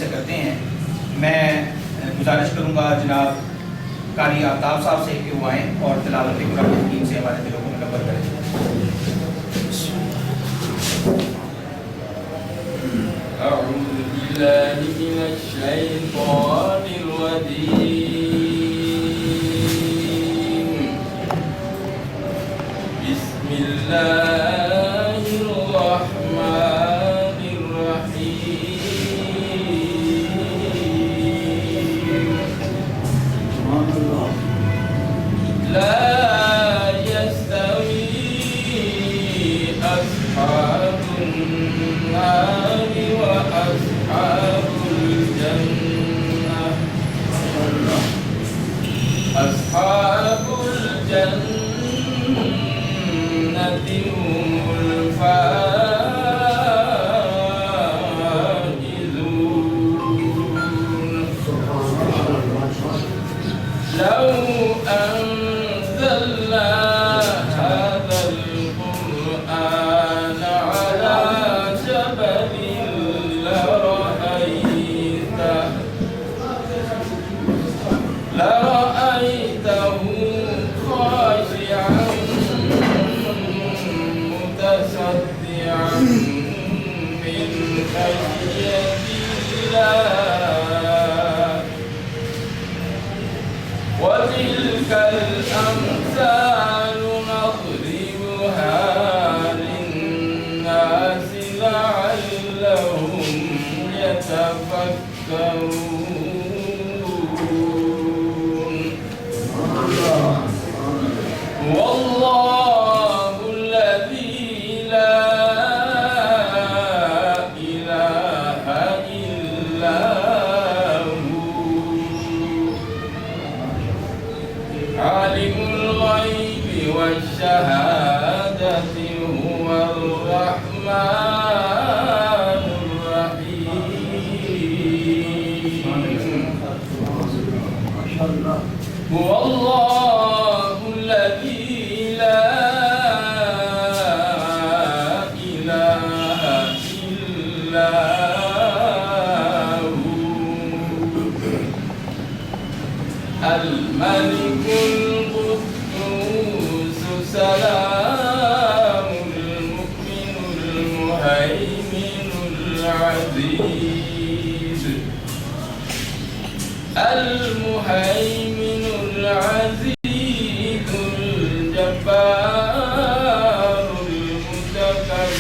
سے کرتے ہیں. میں گزارش کروں گا جناب قاری آفتاب صاحب سے کہ وہ آئیں اور تلاوت قرآن حکیم سے ہمارے دلوں کو منور کریں. أعوذ بالله من الشيطان الرجيم. بسم الله الرحمن الرحيم. لا يستوي أصحاب النار وأصحاب الجنة. أصحاب الجنة هم الفائزون. لو أنزلنا هذا القرآن على جبل لرأيته خاشعا متصدعا من خشية الله. وتلك الأمثال نضربها للناس لعلهم يتفكرون. والله الذي لا إله إلا هو عالم الغيب والشهادة هو الرحمن الرحيم. هو الله الذي لا إله إلا هو الملك القدوس السلام المؤمن المهيمن العزيز المهيمن العزيز الجبار المتكبر.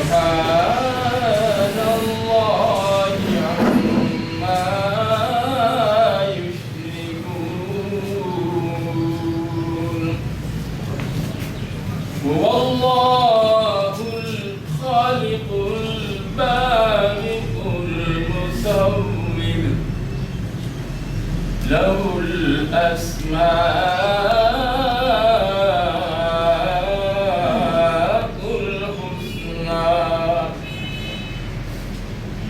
سبحان الله عما يشركون. هو الله الخالق البارئ المصور له الأسماء الحسنى.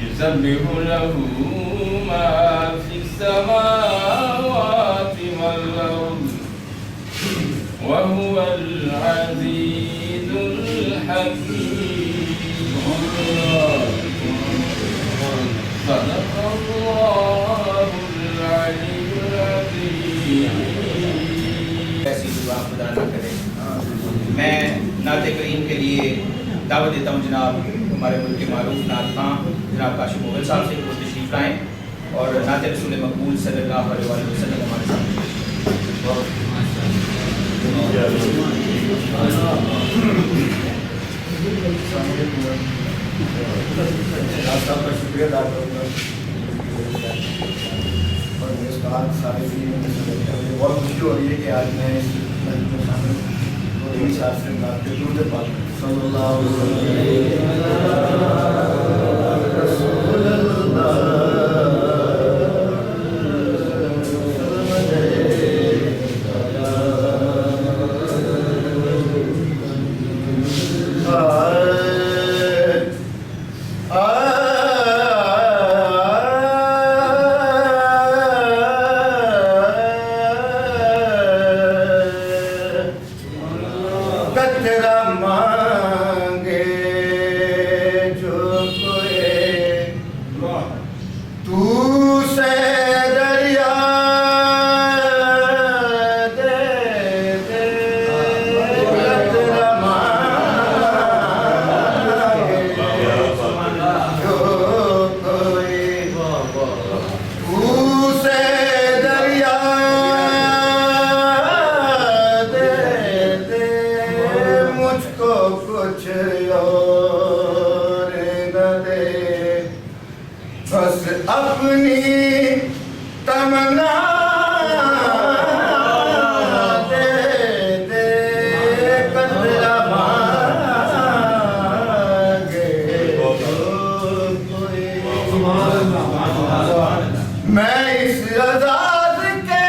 يسبح له ما في السماوات والأرض وهو العزيز الحكيم. صدق الله العلي العظيم. ایسی دعا خدا نہ کرے. میں نعت کریم کے لیے دعوت دیتا ہوں جناب ہمارے ملک کے معروف نعت خواں جناب کاشف مغل صاحب سے وہ تشریف لائیں اور نعت رسول مقبول صلی اللہ علیہ وسلم ہمارے سامنے. آپ کا شکریہ ادا کروں گا اور میرے ساتھ سارے مجھے بہت خوشی ہو رہی ہے کہ آج میں اس مجلس میں شامل ہوں. ساتھ سے بات کے درود پاک صلی اللہ علیہ مانگے جو بس اپنی تمنا دے دے قدرہ مانگے میں اس عزاز کے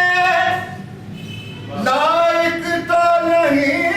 لائق تو نہیں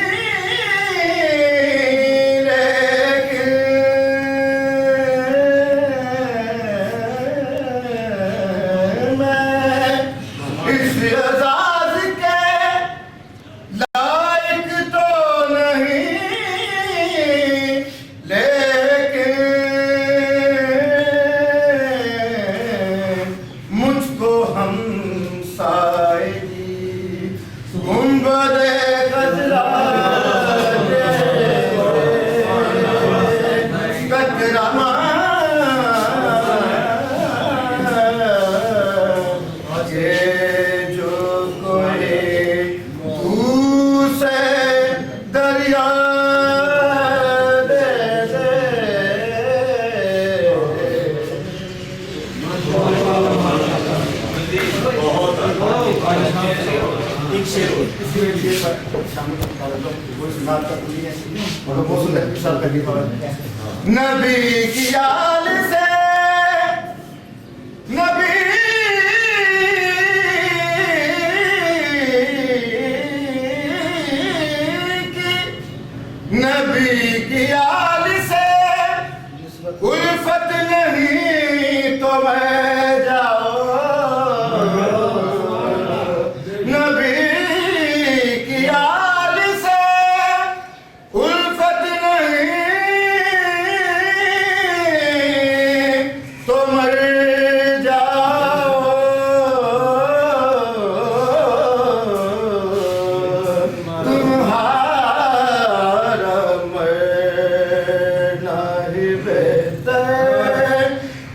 نبی کی آل سے نبی کی آل سے الفت نہیں تو میں جاؤ نبی کی آل سے الفت نہیں تو مر جاؤ تمہارا مرنا ہی بہتر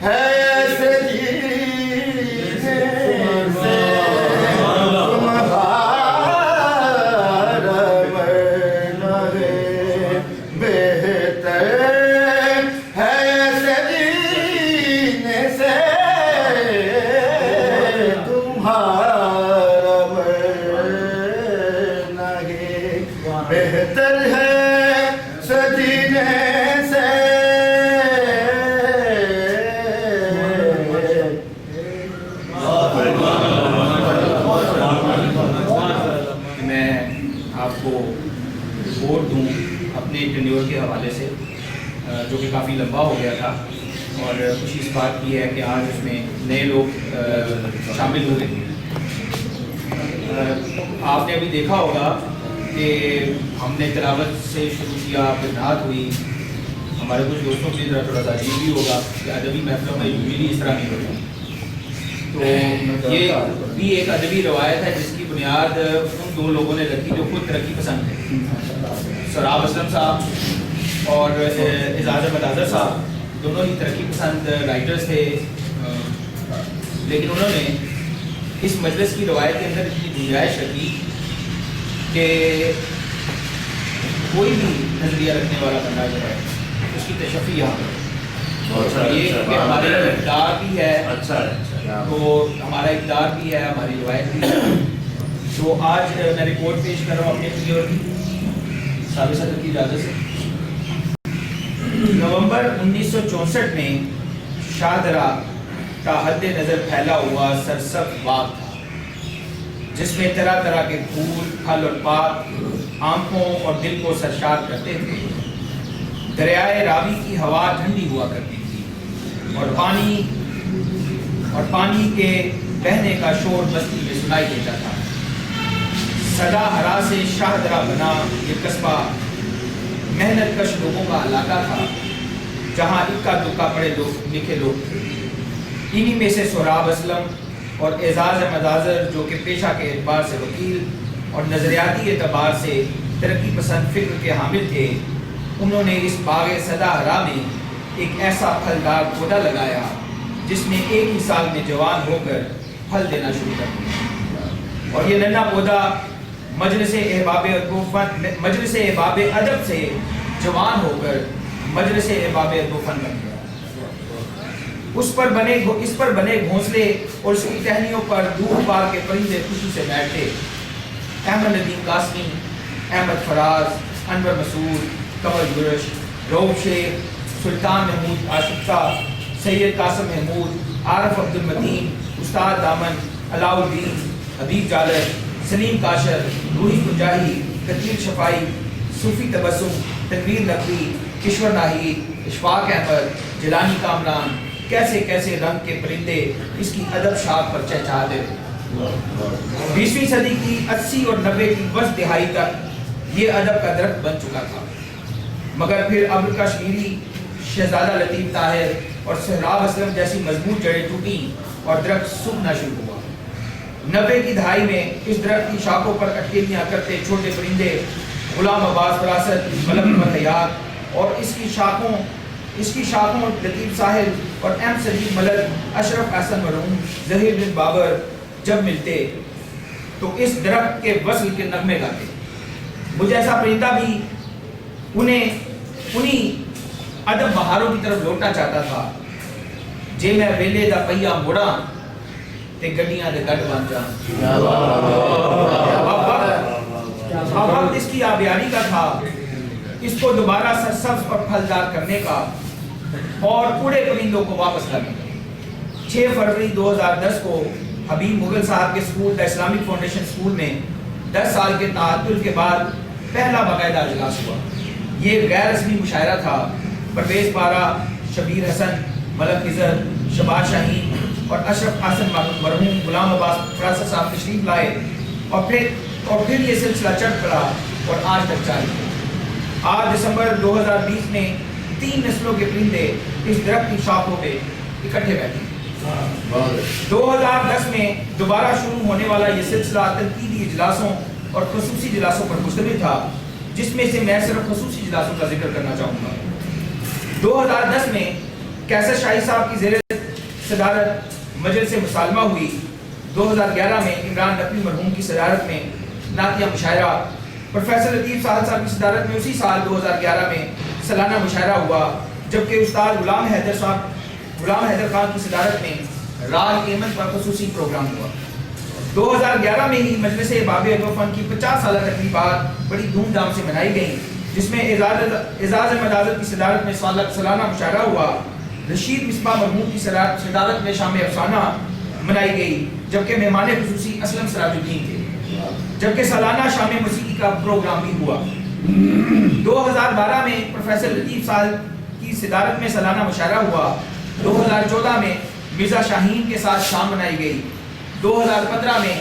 ہے سے جینے سے تمہارا مرنا ہی بہتر ہے سے جینے سے تمہارا مرنا ہی بہتر ہے سے جینے سے کہ میں آپ کو رپورٹ دوں اپنے ٹینیور کے حوالے سے جو کہ کافی لمبا ہو گیا تھا، اور خوشی اس بات کی ہے کہ آج اس میں نئے لوگ شامل ہوئے۔ آپ نے ابھی دیکھا ہوگا کہ ہم نے تلاوت سے شروع کیا، پھر نعت ہوئی۔ ہمارے کچھ دوستوں کی طرح تھوڑا سا عجیب بھی ہوگا کہ ادبی محفلوں میں یوزلی اس طرح نہیں ہوتا، تو یہ بھی ایک ادبی روایت ہے جس کی بنیاد ان دو لوگوں نے رکھی جو خود ترقی پسند ہیں، سراب اسلم صاحب اور اعزاز احمد اظہر صاحب، دونوں ہی ترقی پسند رائٹرز تھے، لیکن انہوں نے اس مجلس کی روایت کے اندر اتنی گنجائش رکھی کہ کوئی بھی نظریہ رکھنے والا بندہ جو ہے اس کی تشفی یہاں پر یہ کہ ہمارا اقدار بھی ہے، تو ہمارا اقدار بھی ہے، ہماری روایت بھی ہے۔ تو آج میں رپورٹ پیش کر رہا ہوں اپنے ٹینیور کی، سابق صدر کی اجازت سے۔ نومبر 1964 میں شاہدرہ کا حد نظر پھیلا ہوا سرسبز باغ تھا جس میں طرح طرح کے پھول، پھل اور پات آنکھوں اور دل کو سرشار کرتے تھے۔ دریائے راوی کی ہوا ٹھنڈی ہوا کرتی تھی اور پانی کے بہنے کا شور بستی میں سنائی دیتا تھا۔ سدا ہرا سے شاہدرہ بنا یہ قصبہ محنت کش لوگوں کا علاقہ تھا جہاں اکا دکا پڑے لکھے لوگ تھے۔ انہی میں سے سراب اسلم اور اعزاز احمد اظہر جو کہ پیشہ کے اعتبار سے وکیل اور نظریاتی اعتبار سے ترقی پسند فکر کے حامل تھے، انہوں نے اس باغ سدا ہرا میں ایک ایسا پھلدار پودا لگایا جس نے ایک ہی سال میں جوان ہو کر پھل دینا شروع کر دیا، اور یہ ننھا پودا مجلس احباب ادب سے جوان ہو کر مجلس احباب ادب فن بن گیا۔ اس پر بنے گھونسلے اور اس کی ٹہنیوں پر دور بار کے پرندے خوشی سے بیٹھتے۔ احمد ندیم قاسمی، احمد فراز، انور مسعود، کمل گرش، روب شیخ، سلطان محمود عاشقہ، سید قاسم محمود، عارف عبد المتین، استاد دامن، علاء الدین، حبیب جالر، سلیم کاشر، روحی پنجاہی، قتیل شفائی، صوفی تبسم، تنویر نقوی، کشور ناہید، اشفاق احمد، جیلانی کامران، کیسے کیسے رنگ کے پرندے اس کی ادب شاخ پر چہچہاتے رہے۔ 20ویں صدی کی 80 اور 90 کی وسط دہائی تک یہ ادب کا درخت بن چکا تھا، مگر پھر ابو کشمیری، شہزادہ لطیف طاہر اور سہراب اسلم جیسی مضبوط جڑیں ٹوٹی اور درخت سوکھنا شروع ہوا۔ 90 کی دہائی میں اس درخت کی شاخوں پر اٹکیلیاں کرتے چھوٹے پرندے غلام عباس فراست، ملک احمد حیات اور اس کی شاخوں لطیف ساحل اور ایم سلیم ملک، اشرف احسن مرحوم، ظہیر بن بابر جب ملتے تو اس درخت کے وصل کے نغمے گاتے۔ مجھے ایسا پرندہ بھی انہیں ادب بہاروں کی طرف لوٹنا چاہتا تھا، جے میں ویلے دا پہیا موڑا تے گڈیاں دے گڈ بن جان۔ وقت اس کی آبیاری کا تھا، اس کو دوبارہ سرسبز اور پھلدار کرنے کا اور اڑے پرندوں کو واپس لانے کا۔ 6 فروری 2010 کو حبیب مغل صاحب کے school the Islamic foundation school میں 10 سال کے تعطل کے بعد پہلا باقاعدہ اجلاس ہوا۔ یہ غیر رسمی مشاعرہ تھا۔ پرویز پارا، شبیر حسن، ملک خضر، شباز شاہین اور اشرف احسن مرحوم، غلام عباس فراست صاحب تشریف لائے اور پھر یہ سلسلہ چڑھ پڑا اور آج تک جاری ہے۔ آج دسمبر 2020 میں 3 نسلوں کے پرندے اس درخت کی شاخوں پہ اکٹھے بیٹھے۔ 2010 میں دوبارہ شروع ہونے والا یہ سلسلہ تنقیدی اجلاسوں اور خصوصی اجلاسوں پر مشتمل تھا، جس میں سے میں صرف خصوصی اجلاسوں کا ذکر کرنا چاہوں گا۔ 2010 میں کیسر شاہی صاحب کی زیر صدارت مجلس مسالمہ ہوئی۔ 2011 میں عمران نقوی مرحوم کی صدارت میں نعتیہ مشاعرہ، پروفیسر لطیف صاحب کی صدارت میں اسی سال 2011 میں سالانہ مشاعرہ ہوا، جبکہ استاد غلام حیدر خان کی صدارت میں راج ایمن پر خصوصی پروگرام ہوا۔ 2011 میں ہی مجلس باب ادب و فن کی 50 سالہ تقریبات بڑی دھوم دھام سے منائی گئیں، جس میں اعزاز احمد آذر کی صدارت میں سالانہ مشاعرہ ہوا، رشید مصباح مرحوم کی صدارت میں شام افسانہ منائی گئی، جبکہ مہمان خصوصی اسلم سراج الدین تھے، جبکہ سالانہ شام موسیقی کا پروگرام بھی ہوا۔ 2012 میں پروفیسر لطیف صاحب کی صدارت میں سالانہ مشاعرہ ہوا۔ 2014 میں مرزا شاہین کے ساتھ شام منائی گئی۔ 2015 میں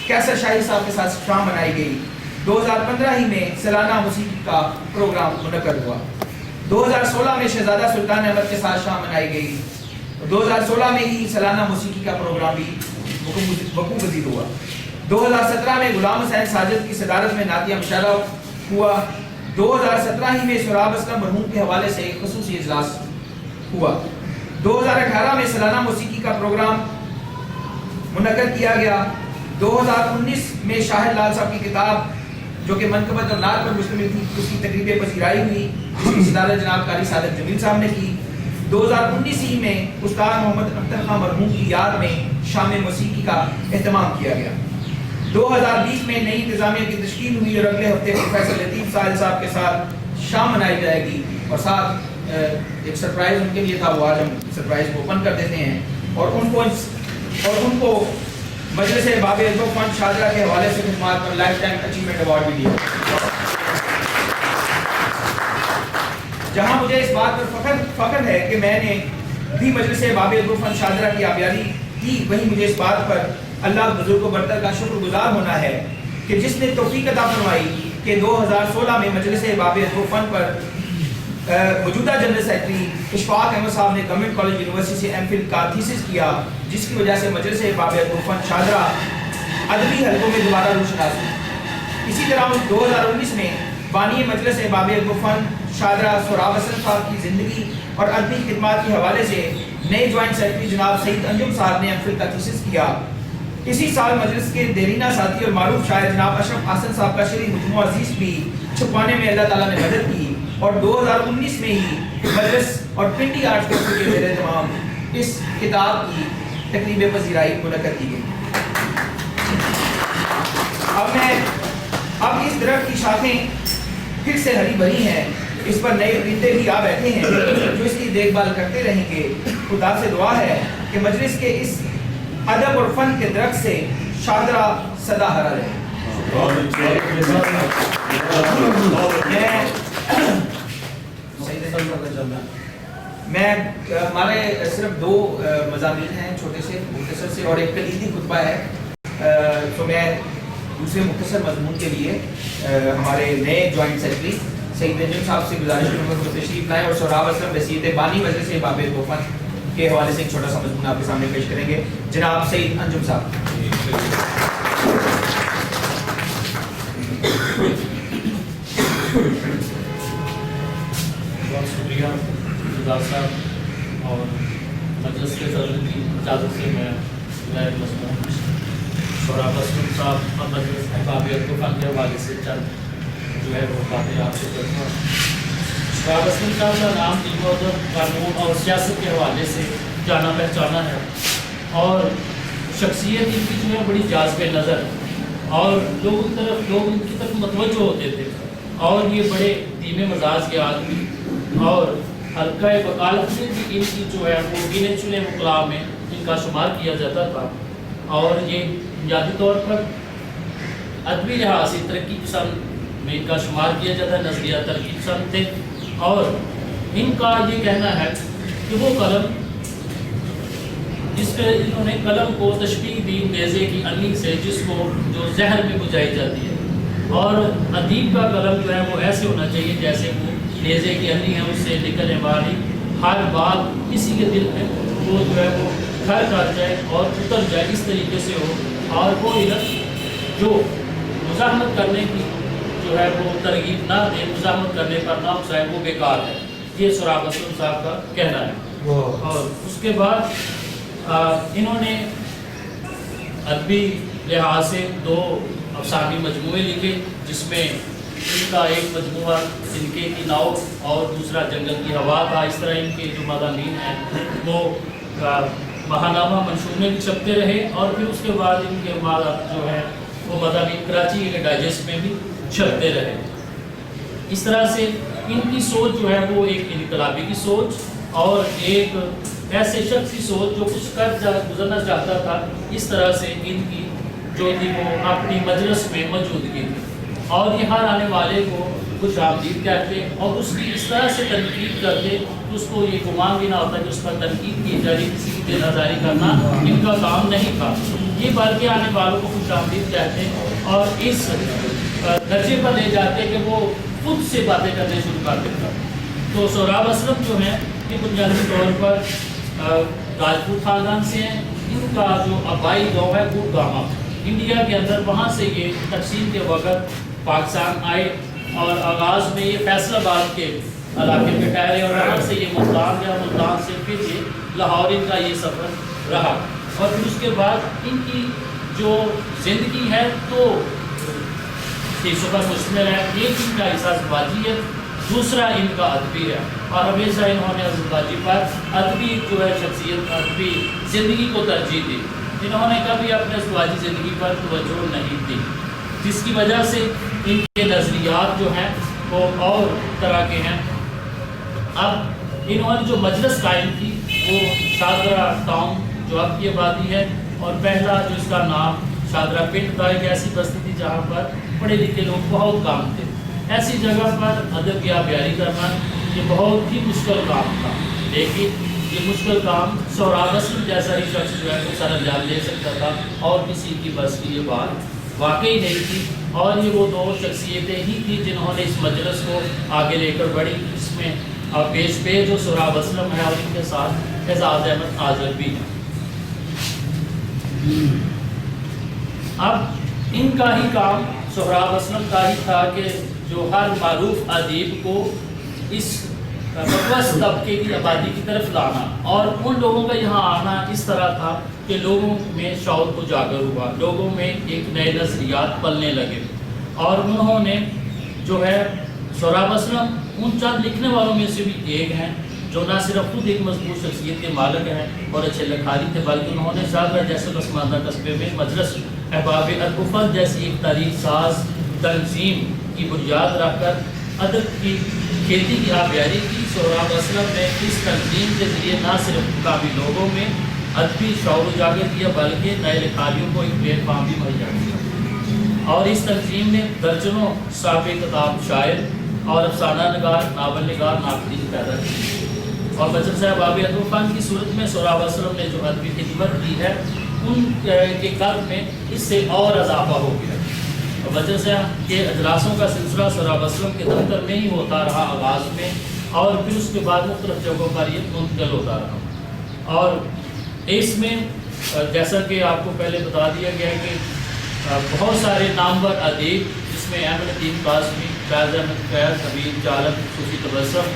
کیسر شاہی صاحب کے ساتھ شام منائی گئی۔ 2015 ہی میں سالانہ موسیقی کا پروگرام منعقد ہوا۔ 2016 میں شہزادہ سلطان احمد کے ساتھ شام منائی گئی۔ 2016 میں ہی سالانہ موسیقی کا پروگرام بھی وقوع پذیر ہوا۔ 2017 میں غلام حسین ساجد کی صدارت میں نعتیہ مشاعرہ ہوا۔ 2017 ہی میں سہراب اسلم مرحوم کے حوالے سے ایک خصوصی اجلاس ہوا۔ 2018 میں سالانہ موسیقی کا پروگرام منعقد کیا گیا۔ 2019 میں شاہد لال صاحب کی کتاب جو کہ منقبت اور نعت پر مشتمل تھی، اس کی تقریب پذیرائی ہوئی، جس کی صدارت جناب قاری سعادت جمیل صاحب نے کی۔ 2019 ہی میں استاد محمد اختر خان مرحوم کی یاد میں شام موسیقی کا اہتمام کیا گیا۔ 2020 میں نئی انتظامیہ کی تشکیل ہوئی اور اگلے ہفتے پروفیسر لطیف صاحب کے ساتھ شام منائی جائے گی، اور ساتھ ایک سرپرائز ان کے لیے تھا، وہ آج ہم سرپرائز کو اوپن کر دیتے ہیں، اور ان کو مجلس باب ادب و فن شاہجہاں کے حوالے سے خدمات پر لائف ٹائم اچیومنٹ ایوارڈ بھی دیا۔ جہاں مجھے اس بات پر فخر ہے کہ میں نے بھی مجلس باب ادب و فن شاہجہاں کی آبیاری کی، وہیں مجھے اس بات پر اللہ بزرگ و برتر کا شکر گزار ہونا ہے کہ جس نے توفیق عطا فرمائی کہ 2016 میں مجلس باب ادب و فن پر موجودہ جنرل سیکرٹری اشفاق احمد صاحب نے گورنمنٹ کالج یونیورسٹی سے ایم فل کا تھیسس کیا، جس کی وجہ سے مجلس باب ادب و فن شاہجہاں ادبی حلقوں میں دوبارہ روشناس ہوئی۔ اسی طرح 2019 میں بانی مجلس باب ادب و فن شاہجہاں سہراب اسلم صاحب کی زندگی اور ادبی خدمات کے حوالے سے نئے جوائنٹ سیکرٹری جناب سعید انجم صاحب نے ایم فل کا تھیسس کیا۔ اسی سال مجلس کے دیرینہ ساتھی اور معروف شاعر جناب اشرف احسن صاحب کا شعری مجموعہ عزیز بھی چھپوانے میں اللہ تعالیٰ نے مدد کی، اور 2019 میں ہی مجلس اور پنڈی آرٹ کے زیر اہتمام اس کتاب کی تقریب پذیرائی منعقد کی گئی۔ اب اس درخت کی شاخیں پھر سے ہری بھری ہیں، اس پر نئے پرندے بھی آ بیٹھے ہیں جو اس کی دیکھ بھال کرتے رہیں گے۔ خدا سے دعا ہے کہ مجلس کے اس ادب اور فن کے درخت سے شاہدرہ سدا ہرا رہے۔ میں ہمارے صرف 2 مضامین ہیں چھوٹے سے مختصر سے، اور ایک کلیدی خطبہ ہے، تو میں دوسرے مختصر مضمون کے لیے ہمارے نئے جوائنٹ سیکرٹری سعید انجم صاحب سے گزارش کروں گا کہ تشریف لائیں اور سہراب اسلم وصیت بانی مجلس باب توفن کے حوالے سے ایک چھوٹا سا مضمون آپ کے سامنے پیش کریں گے۔ جناب سعید انجم صاحب۔ بہت شکریہ گلزار صاحب، اور مجلس کے صدر کی اجازت سے میں غیر مصنوع سہراب اسلم صاحب اور مجلس احباب توفن کے حوالے سے چند جو ہے وہ باتیں آپ سے کروں گا۔ سہراب اسلم صاحب کا نام دین و ادب، قانون اور سیاست کے حوالے سے جانا پہچانا ہے، اور شخصیت ان کی جو ہے بڑی جاذب نظر، اور لوگ ان کی طرف متوجہ ہوتے تھے، اور یہ بڑے دھیمے مزاج کے آدمی، اور حلقہ وکالت میں بھی ان کی جو ہے وہ گنے چنے وکلاء میں ان کا شمار کیا جاتا تھا، اور یہ بنیادی طور پر ادبی لحاظ سے ترقی پسند میں ان کا شمار کیا جاتا ہے، نظریہ ترقی پسند تھے، اور ان کا یہ کہنا ہے کہ وہ قلم جس پہ انہوں نے قلم کو تشبیہ دی نیزے کی انی سے، جس کو جو زہر میں بجھائی جاتی ہے، اور ادیب کا قلم جو ہے وہ ایسے ہونا چاہیے جیسے وہ نیزے کی انی ہے، اس سے نکلنے والی ہر بات کسی کے دل میں وہ جو ہے وہ گھر کر جائے اور اتر جائے، اس طریقے سے ہو، اور وہ علم جو مزاحمت کرنے کی جو ہے وہ ترغیب نہ دے، مزاحمت کرنے پر نہ اکسائے، وہ بیکار ہے، یہ سہراب اسلم صاحب کا کہنا ہے۔ اور اس کے بعد انہوں نے ادبی لحاظ سے 2 افسانوی مجموعے لکھے، جس میں ان کا ایک مجموعہ جنکے کی ناؤ اور دوسرا جنگل کی ہوا تھا۔ اس طرح ان کے جو مضامین ہیں وہ ماہنامہ منشور میں بھی چھپتے رہے، اور پھر اس کے بعد ان کے جو ہے وہ مضامین کراچی کے ڈائجسٹ میں بھی چھپتے رہے۔ اس طرح سے ان کی سوچ جو ہے وہ ایک انقلابی کی سوچ، اور ایک ایسے شخص کی سوچ جو کچھ گزرنا چاہتا تھا، اس طرح سے ان کی جو تھی وہ اپنی مجلس میں موجودگی تھی، اور یہاں آنے والے کو خوش آمدید کہتے، اور اس کی اس طرح سے تنقید کرتے کہ اس کو یہ گمان بھی نہ ہوتا کہ اس پر تنقید کی جا رہی، کسی کی دل آزاری کرنا ان کا کام نہیں تھا، یہ بلکہ آنے والوں کو خوش آمدید کہتے، اور اس درجے پر لے جاتے کہ وہ خود سے باتیں کرنے شروع کر دیتا۔ تو سہراب اسلم جو ہیں یہ بنیادی طور پر راجپوت خاندان سے ہیں، ان کا جو آبائی گاؤں ہے وہ گاما انڈیا کے اندر، وہاں سے یہ تقسیم کے وقت پاکستان آئے، اور آغاز میں یہ فیصل آباد کے علاقے میں ٹھہرے، اور وہاں سے یہ ملتان گیا، ملتان سے پھر یہ لاہور ان کا یہ سفر رہا، اور پھر اس کے بعد ان کی جو زندگی ہے تو حصوں پر مشتمل ہے۔ ایک ان کا حصہ ازدواجی ہے، دوسرا ان کا ادبی ہے، اور ہمیشہ انہوں نے ازدواجی پر ادبی جو ہے شخصیت، ادبی زندگی کو ترجیح دی، انہوں نے کبھی اپنے ازدواجی زندگی پر توجہ نہیں دی، جس کی وجہ سے ان کے نظریات جو ہیں وہ اور طرح کے ہیں۔ اب انہوں نے جو مجلس قائم کی وہ شاہدرہ ٹاؤن جو اب کی آبادی ہے، اور پہلا جو اس کا نام شاہدرہ پنڈ تھا، ایک ایسی بستی تھی جہاں پر پڑھے لکھے لوگ بہت کام تھے، ایسی جگہ پر ادب یا بیاری کرنا یہ بہت ہی مشکل کام تھا، لیکن یہ مشکل کام سہراب اسلم جیسا ہی شخص جو ہے وہ سر انجام دے سکتا تھا، اور کسی کی بس کی یہ بات واقعی نہیں تھی، اور یہ وہ 2 شخصیتیں ہی تھی جنہوں نے اس مجلس کو آگے لے کر بڑھی، جس میں پیش جو سہراب اسلم ہے، اور ان کے ساتھ اعزاز احمد آذر بھی ہے۔ اب ان کا ہی کام سہراب اسلم کا ہی تھا کہ جو ہر معروف ادیب کو اس مقوس طبقے کی آبادی کی طرف لانا، اور ان لوگوں کا یہاں آنا اس طرح تھا کہ لوگوں میں شعور اجاگر ہوا، لوگوں میں ایک نئے نظریات پلنے لگے، اور انہوں نے جو ہے سہراب اسلم ان چند لکھنے والوں میں سے بھی ایک ہیں جو نہ صرف خود ایک مضبوط شخصیت کے مالک ہیں اور اچھے لکھاری تھے، بلکہ انہوں نے شاہدرہ جیسے پسماندہ قصبے میں مجلس احباب الطفل جیسی ایک تاریخ ساز تنظیم کی بنیاد رکھ کر ادب کی کھیتی کی آبیاری کی۔ سہراب اسلم نے اس تنظیم کے ذریعے نہ صرف مقامی لوگوں میں ادبی شعور اجاگر کیا بلکہ نئے لکھاریوں کو ایک پلیٹ فارم بھی مہیا کیا، اور اس تنظیم نے درجنوں صاحب کتاب شاعر اور افسانہ نگار، ناول نگار، ناقدین پیدا کی، اور مجلس احباب الطفل کی صورت میں سہراب اسلم نے جو ادبی خدمت کی ہے ان کے قلب میں اس سے اور اضافہ ہو گیا۔ مجلس کے اجلاسوں کا سلسلہ سہراب اسلم کے دفتر میں ہی ہوتا رہا آغاز میں، اور پھر اس کے بعد مختلف جگہوں پر یہ منتقل ہوتا رہا، اور اس میں جیسا کہ آپ کو پہلے بتا دیا گیا کہ بہت سارے نامور ادیب، جس میں احمد الدین قاسمی، فیض احمد فیض، حبیب جالب، صوفی تبسم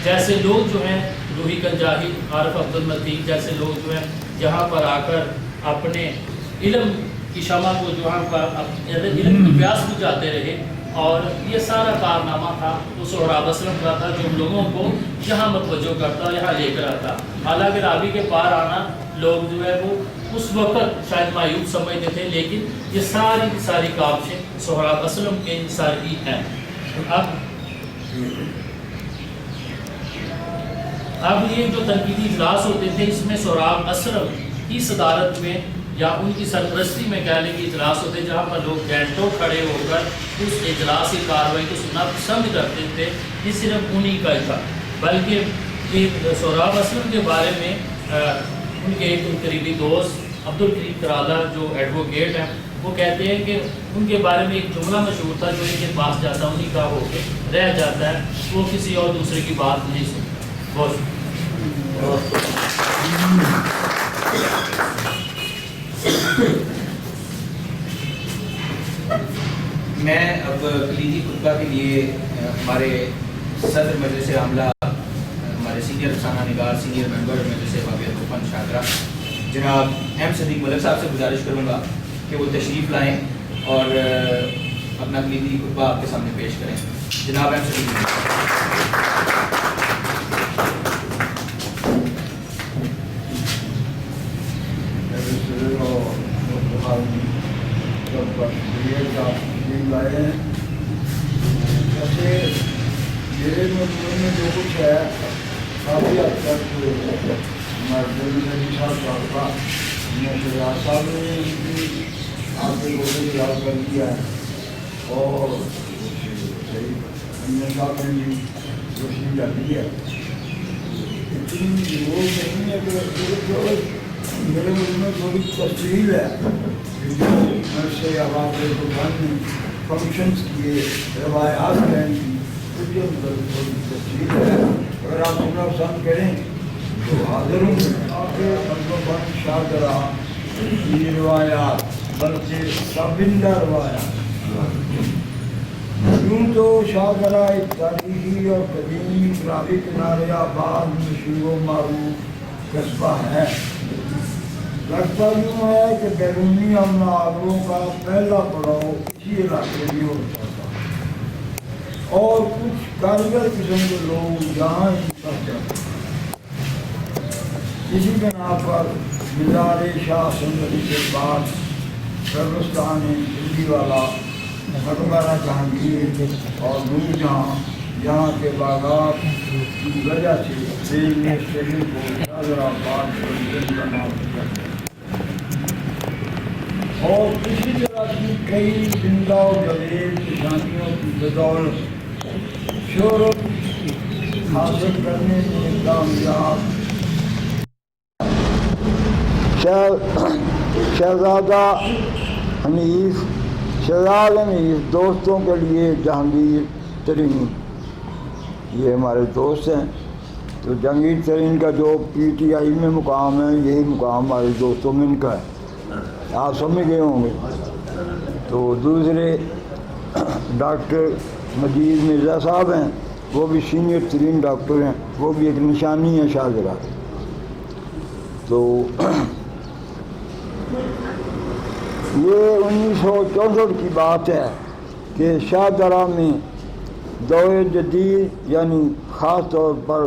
جیسے لوگ جو ہیں، روحی کنجاہی، عارف عبد المطیق جیسے لوگ جو ہیں یہاں پر آ کر اپنے علم کی شمع کو جہاں پر علم کی پیاس بجھاتے رہے، اور یہ سارا کارنامہ تھا تو سہراب اسلم کا تھا جو لوگوں کو یہاں متوجہ کرتا، یہاں لے کر آتا۔ حالانکہ راوی کے پار آنا لوگ جو ہے وہ اس وقت شاید مایوب سمجھتے تھے، لیکن یہ ساری کی ساری کاوشیں سہراب اسلم کے انحصار کی ہیں۔ اب یہ جو تنقیدی اجلاس ہوتے تھے، اس میں سہراب اسلم کی صدارت میں یا ان کی سرپرستی میں کہنے کے اجلاس ہوتے جہاں پر لوگ گھنٹوں کھڑے ہو کر اس اجلاس کی کارروائی کو سننا پسند کرتے تھے۔ یہ صرف انہی کا ہی تھا، بلکہ یہ سہراب اسلم کے بارے میں ان کے ایک قریبی دوست عبد الکریم کرالہ جو ایڈوکیٹ ہیں، وہ کہتے ہیں کہ ان کے بارے میں ایک جملہ مشہور تھا، جو ان کے پاس جاتا انہی کا ہو کے رہ جاتا ہے، وہ کسی اور دوسرے کی بات نہیں سنتا۔ بہت میں اب کلیدی خطبہ کے لیے ہمارے صدر مجلس عاملہ، ہمارے سینئر افسانہ نگار، سینئر ممبر مجلس احباب الطفل شاہدرہ جناب ایم صدیق ملک صاحب سے گزارش کروں گا کہ وہ تشریف لائیں اور اپنا کلیدی خطبہ آپ کے سامنے پیش کریں۔ جناب ایم صدیق ملک۔ ویسے میرے مضمون میں جو کچھ ہے کافی حد تک صاحب نے آپ کے لوگوں کو یاد کر دیا ہے، اور صاحب نے بھی روشنی ڈالی ہے، لیکن وہ نہیں ہے کہ میرے ملک میں تھوڑی تفصیل ہے سے عوام نے فنکشنس کیے، روایات بیان کی، اس کے اندر تھوڑی تفصیل ہے۔ اگر آپ سننا پسند کریں تو حاضر ہوں آپ کے مطلب شاہدرہ کی روایات، بلکہ تابندہ روایات۔ یوں تو شاہدرہ ایک تاریخی اور قدیم راوی کنارے آباد مشہور و معروف قصبہ ہے۔ لگتا یوں ہے کہ بیرونی امن آوروں کا پہلا پڑاؤ اسی علاقے میں ہوتا تھا، اور کچھ کارگر قسم کے لوگ یہاں ہی پھنس جاتے۔ اسی بنا پر مزار شاہ سندری کے بعد قبرستان دلی والا، مقبرہ جہانگیر اور نور جہاں، یہاں کے باغات کی وجہ سے ریلوے اسٹیشن کو شاہدرہ آباد کا نام دیا گیا، اور اسی طرح کی کئی زندہ و جلیل نشانیوں کی بدولت شہرت حاصل کرنے میں کامیاب شہزادہ حنیف، شہزاد حنیف دوستوں کے لیے جہانگیر ترین، یہ ہمارے دوست ہیں، تو جہانگیر ترین کا جو پی ٹی آئی میں مقام ہے، یہی مقام ہمارے دوستوں میں ان کا ہے، آپ سمجھ گئے ہوں گے۔ تو دوسرے ڈاکٹر مجید مرزا صاحب ہیں، وہ بھی سینئر ترین ڈاکٹر ہیں، وہ بھی ایک نشانی ہے شاہدرہ۔ تو یہ 1964 کی بات ہے کہ شاہدرہ میں دور جدید، یعنی خاص طور پر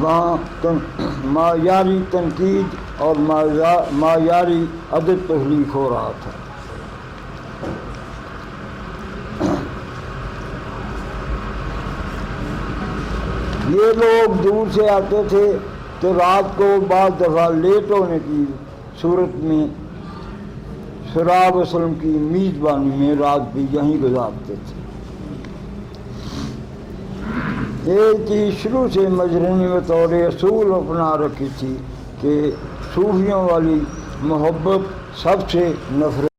وہاں معیاری تنقید اور معیاری عدد تخلیق ہو رہا تھا۔ یہ لوگ دور سے آتے تھے تو رات کو بعض دفعہ لیٹ ہونے کی صورت میں سراب وسلم کی میزبانی میں رات بھی یہیں گزارتے تھے۔ ایک چیز شروع سے مجرم نے بطور اصول اپنا رکھی تھی کہ صوفیوں والی محبت سب سے نفرت،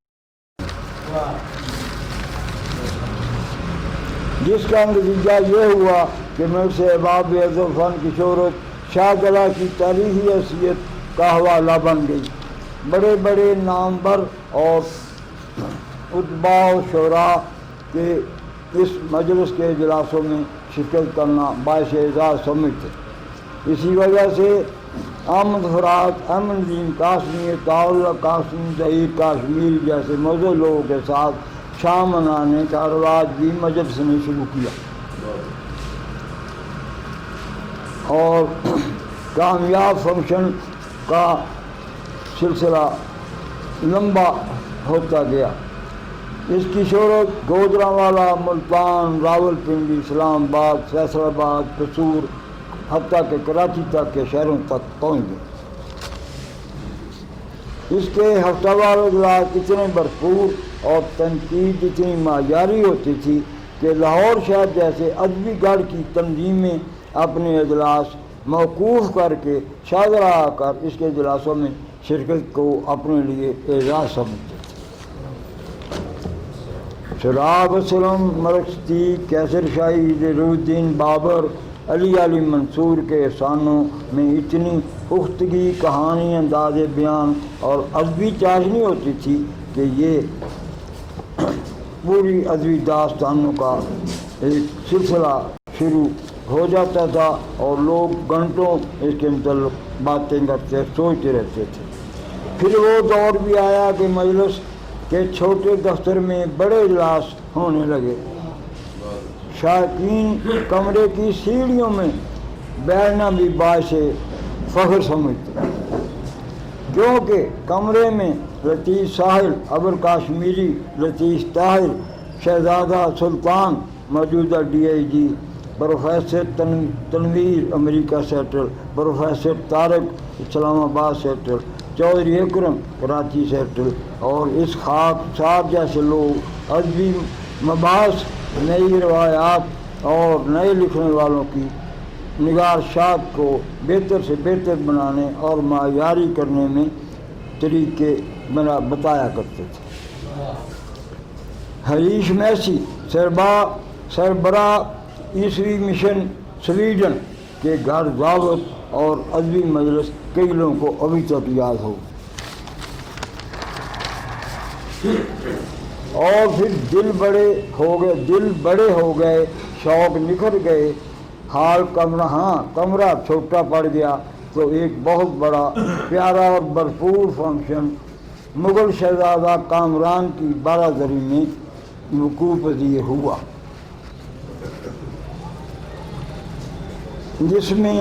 جس کا نتیجہ یہ ہوا کہ مجلس احباب ادب فن کی شہرت شاہ جلا کی تاریخی حیثیت کا حوالہ بن گئی۔ بڑے بڑے نامور اور اتباع و شعراء کے اس مجلس کے اجلاسوں میں شرکت کرنا باعث اعزاز سمجھتے۔ اسی وجہ سے احمد فرات، احمد الدین قاسمی، طاء قاسمی، ظہیر کاشمیری جیسے موضوع لوگوں کے ساتھ شام منانے کا رواج بھی مجلس نے شروع کیا، اور کامیاب فنکشن کا سلسلہ لمبا ہوتا گیا۔ اس کی شہرت گوجرانوالا، ملتان، راولپنڈی، اسلام آباد، فیصل آباد، قصور، حتیٰ کہ کراچی تک کے شہروں تک پہنچ گئی۔ اس کے ہفتہ وار اجلاس اتنے بھرپور اور تنقید اتنی معیاری ہوتی تھی کہ لاہور شہر جیسے ادبی گڑھ کی تنظیمیں اپنے اجلاس موقوف کر کے شاہدرہ آ کر اس کے اجلاسوں میں شرکت کو اپنے لیے اعزاز سمجھتے تھے۔ سراب وسلم، مرکزی، کیسر شاہی، ضیاءالدین بابر، علی منصور کے افسانوں میں اتنی پختگی، کہانی، انداز بیان اور ادبی چاشنی ہوتی تھی کہ یہ پوری ادبی داستانوں کا ایک سلسلہ شروع ہو جاتا تھا اور لوگ گھنٹوں اس کے متعلق باتیں کرتے، سوچتے رہتے تھے۔ پھر وہ دور بھی آیا کہ مجلس کے چھوٹے دفتر میں بڑے اجلاس ہونے لگے۔ شائقین کمرے کی سیڑھیوں میں بیٹھنا بھی باعث فخر سمجھتے، کیونکہ کمرے میں لطیف ساحل، ابر کاشمیری، لطیف طاہر، شہزادہ سلطان موجودہ DIG، پروفیسر تنویر امریکہ سیٹل، پروفیسر طارق اسلام آباد سیٹل، چودھری اکرم کراچی سیٹل، اور اس خاک صاحب جیسے لوگ ادبی مباحث، نئی روایات اور نئے لکھنے والوں کی نگارشات کو بہتر سے بہتر بنانے اور معیاری کرنے میں طریقے بتایا کرتے تھے۔ ہریش میسی، سربراہ عیسوی مشن سویڈن کے گھر دعوت اور ادبی مجلس کئی لوگوں کو ابھی تک یاد ہو۔ اور پھر دل بڑے ہو گئے، شوق نکھر گئے، کمرہ چھوٹا پڑ گیا تو ایک بہت بڑا پیارا اور بھرپور فنکشن مغل شہزادہ کامران کی بارادری میں وقوع پذیر ہوا، جس میں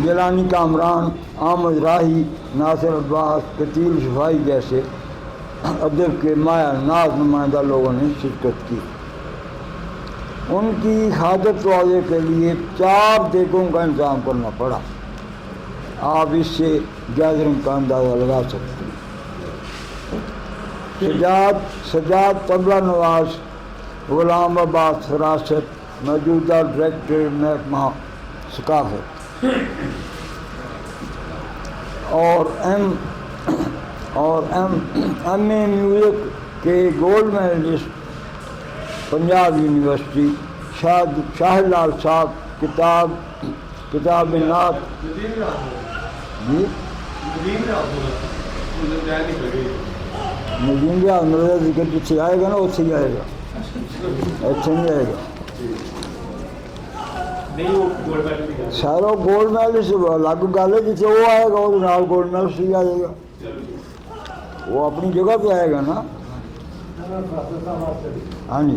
گیلانی کامران، احمد راہی، ناصر عباس، قتیل شفائی جیسے ادب کے مایہ ناز نمائندہ لوگوں نے شرکت کی۔ ان کی حاجت والے کے لیے 4 دیگوں کا انتظام کرنا پڑا۔ آپ اس سے گیدرنگ کا اندازہ لگا سکتے ہیں۔ سجاد طبلہ نواز، غلام عباس فراست، موجودہ ڈائریکٹر محکمہ ثقافت، اور ایم اے میوزک کے گولڈ میڈلسٹ پنجاب یونیورسٹی، شاہ لال صاحب، کتاب نعت، ندیم ریاض مرزا ذکر جتنے آئے گا نا اتنے ہی آئے گا، اتنے نہیں آئے گا۔ سارا گولڈ میڈلسٹ الگ گل ہے، جتنے وہ آئے گا وہ نال گولڈ میڈلسٹ ہی آئے گا، وہ اپنی جگہ پہ آئے گا نا۔ ہاں جی،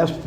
SP।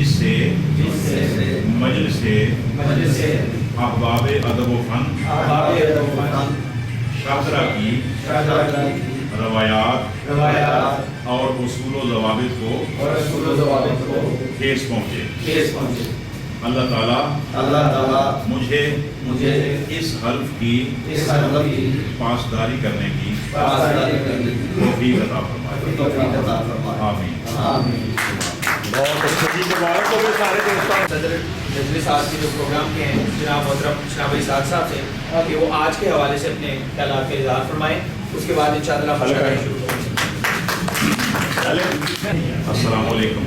جس سے مجلس سے احباب ادب و فن شاہدرہ کی روایات اور اصول و ضوابط کو ٹھیس پہنچے. اللہ تعالیٰ مجھے اس حلف کی پاسداری کرنے کی توفیق عطا فرمائے. آمین. بہت اچھا جی، مبارک ہو گئے سارے دوستان. صدر مجلس آج کے جو پروگرام کے ہیں جناب محترم جناب اسحاق صاحب سے کہ وہ آج کے حوالے سے اپنے خیالات کا اظہار فرمائیں. اس کے بعد انشاءاللہ مشورہ شروع کریں. السلام علیکم.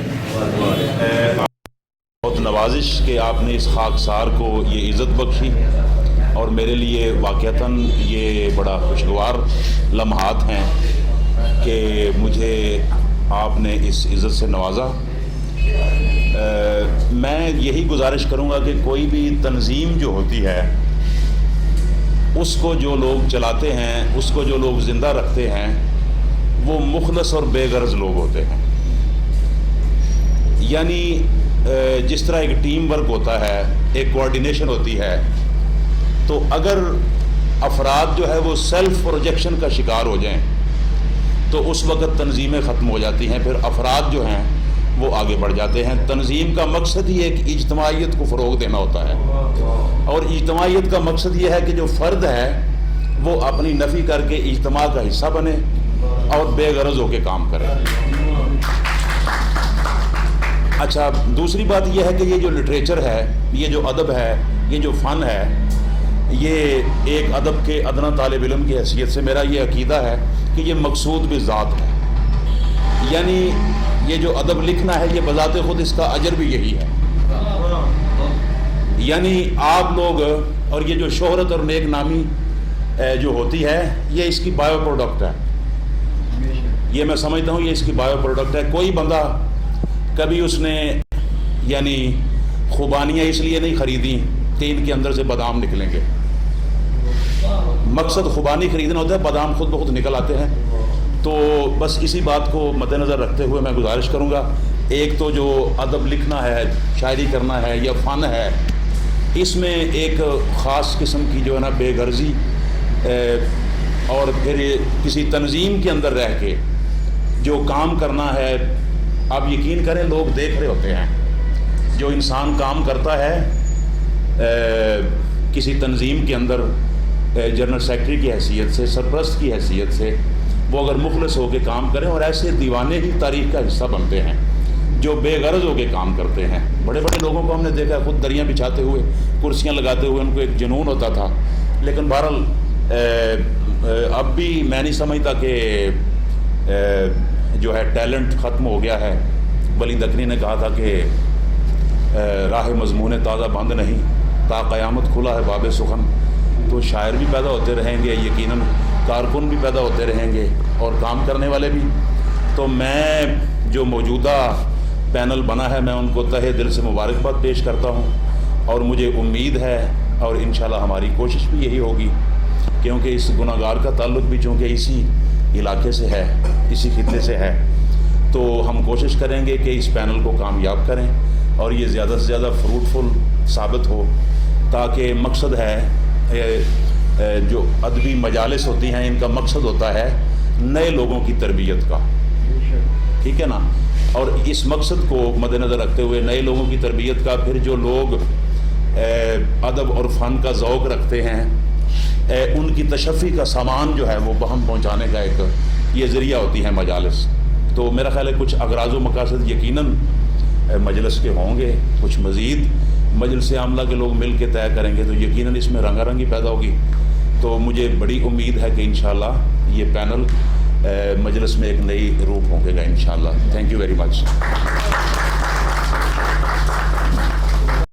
بہت نوازش کہ آپ نے اس خاکسار کو یہ عزت بخشی اور میرے لیے واقعتاً یہ بڑا خوشگوار لمحات ہیں کہ مجھے آپ نے اس عزت سے نوازا. میں یہی گزارش کروں گا کہ کوئی بھی تنظیم جو ہوتی ہے اس کو جو لوگ چلاتے ہیں، اس کو جو لوگ زندہ رکھتے ہیں، وہ مخلص اور بے غرض لوگ ہوتے ہیں. یعنی جس طرح ایک ٹیم ورک ہوتا ہے، ایک کوآرڈینیشن ہوتی ہے، تو اگر افراد جو ہے وہ سیلف پروجیکشن کا شکار ہو جائیں تو اس وقت تنظیمیں ختم ہو جاتی ہیں، پھر افراد جو ہیں وہ آگے بڑھ جاتے ہیں. تنظیم کا مقصد ہی ایک اجتماعیت کو فروغ دینا ہوتا ہے، اور اجتماعیت کا مقصد یہ ہے کہ جو فرد ہے وہ اپنی نفی کر کے اجتماع کا حصہ بنے اور بے غرض ہو کے کام کرے. اچھا، دوسری بات یہ ہے کہ یہ جو لٹریچر ہے، یہ جو ادب ہے، یہ جو فن ہے، یہ ایک ادب کے ادنا طالب علم کی حیثیت سے میرا یہ عقیدہ ہے کہ یہ مقصود بذات ہے. یعنی یہ جو ادب لکھنا ہے، یہ بذات خود اس کا اجر بھی یہی ہے. یعنی آپ لوگ، اور یہ جو شہرت اور نیک نامی جو ہوتی ہے، یہ اس کی بایو پروڈکٹ ہے. یہ میں سمجھتا ہوں یہ اس کی بایو پروڈکٹ ہے. کوئی بندہ کبھی اس نے یعنی خوبانیاں اس لیے نہیں خریدی کہ ان کے اندر سے بادام نکلیں گے. مقصد خوبانی خریدنا ہوتا ہے، بادام خود بخود نکل آتے ہیں. تو بس اسی بات کو مد نظر رکھتے ہوئے میں گزارش کروں گا، ایک تو جو ادب لکھنا ہے، شاعری کرنا ہے یا فن ہے، اس میں ایک خاص قسم کی جو ہے نا بے غرضی، اور پھر کسی تنظیم کے اندر رہ کے جو کام کرنا ہے. آپ یقین کریں، لوگ دیکھ رہے ہوتے ہیں. جو انسان کام کرتا ہے کسی تنظیم کے اندر جنرل سیکرٹری کی حیثیت سے، سرپرست کی حیثیت سے، وہ اگر مخلص ہو کے کام کریں، اور ایسے دیوانے ہی تاریخ کا حصہ بنتے ہیں جو بے غرض ہو کے کام کرتے ہیں. بڑے بڑے لوگوں کو ہم نے دیکھا خود دریاں بچھاتے ہوئے، کرسیاں لگاتے ہوئے، ان کو ایک جنون ہوتا تھا. لیکن بہرحال اب بھی میں نہیں سمجھتا کہ جو ہے ٹیلنٹ ختم ہو گیا ہے. ولی دکنی نے کہا تھا کہ راہ مضمون تازہ بند نہیں، تا قیامت کھلا ہے باب سخن. تو شاعر بھی پیدا ہوتے رہیں گے، یقیناً کارکن بھی پیدا ہوتے رہیں گے، اور کام کرنے والے بھی. تو میں جو موجودہ پینل بنا ہے، میں ان کو تہہ دل سے مبارکباد پیش کرتا ہوں. اور مجھے امید ہے، اور انشاءاللہ ہماری کوشش بھی یہی ہوگی، کیونکہ اس گناہگار کا تعلق بھی چونکہ اسی علاقے سے ہے، اسی خطے سے ہے، تو ہم کوشش کریں گے کہ اس پینل کو کامیاب کریں اور یہ زیادہ سے زیادہ فروٹفل ثابت ہو. تاکہ مقصد ہے جو ادبی مجالس ہوتی ہیں، ان کا مقصد ہوتا ہے نئے لوگوں کی تربیت کا. ٹھیک ہے نا؟ اور اس مقصد کو مد نظر رکھتے ہوئے نئے لوگوں کی تربیت کا، پھر جو لوگ ادب اور فن کا ذوق رکھتے ہیں، ان کی تشفی کا سامان جو ہے وہ بہم پہنچانے کا ایک یہ ذریعہ ہوتی ہیں مجالس. تو میرا خیال ہے کچھ اغراض و مقاصد یقیناً مجلس کے ہوں گے، کچھ مزید مجلس عاملہ کے لوگ مل کے طے کریں گے، تو یقیناً اس میں رنگا رنگی پیدا ہوگی. تو مجھے بڑی امید ہے کہ انشاءاللہ یہ پینل مجلس میں ایک نئی روح ہوں گے گا انشاءاللہ. Thank you very much.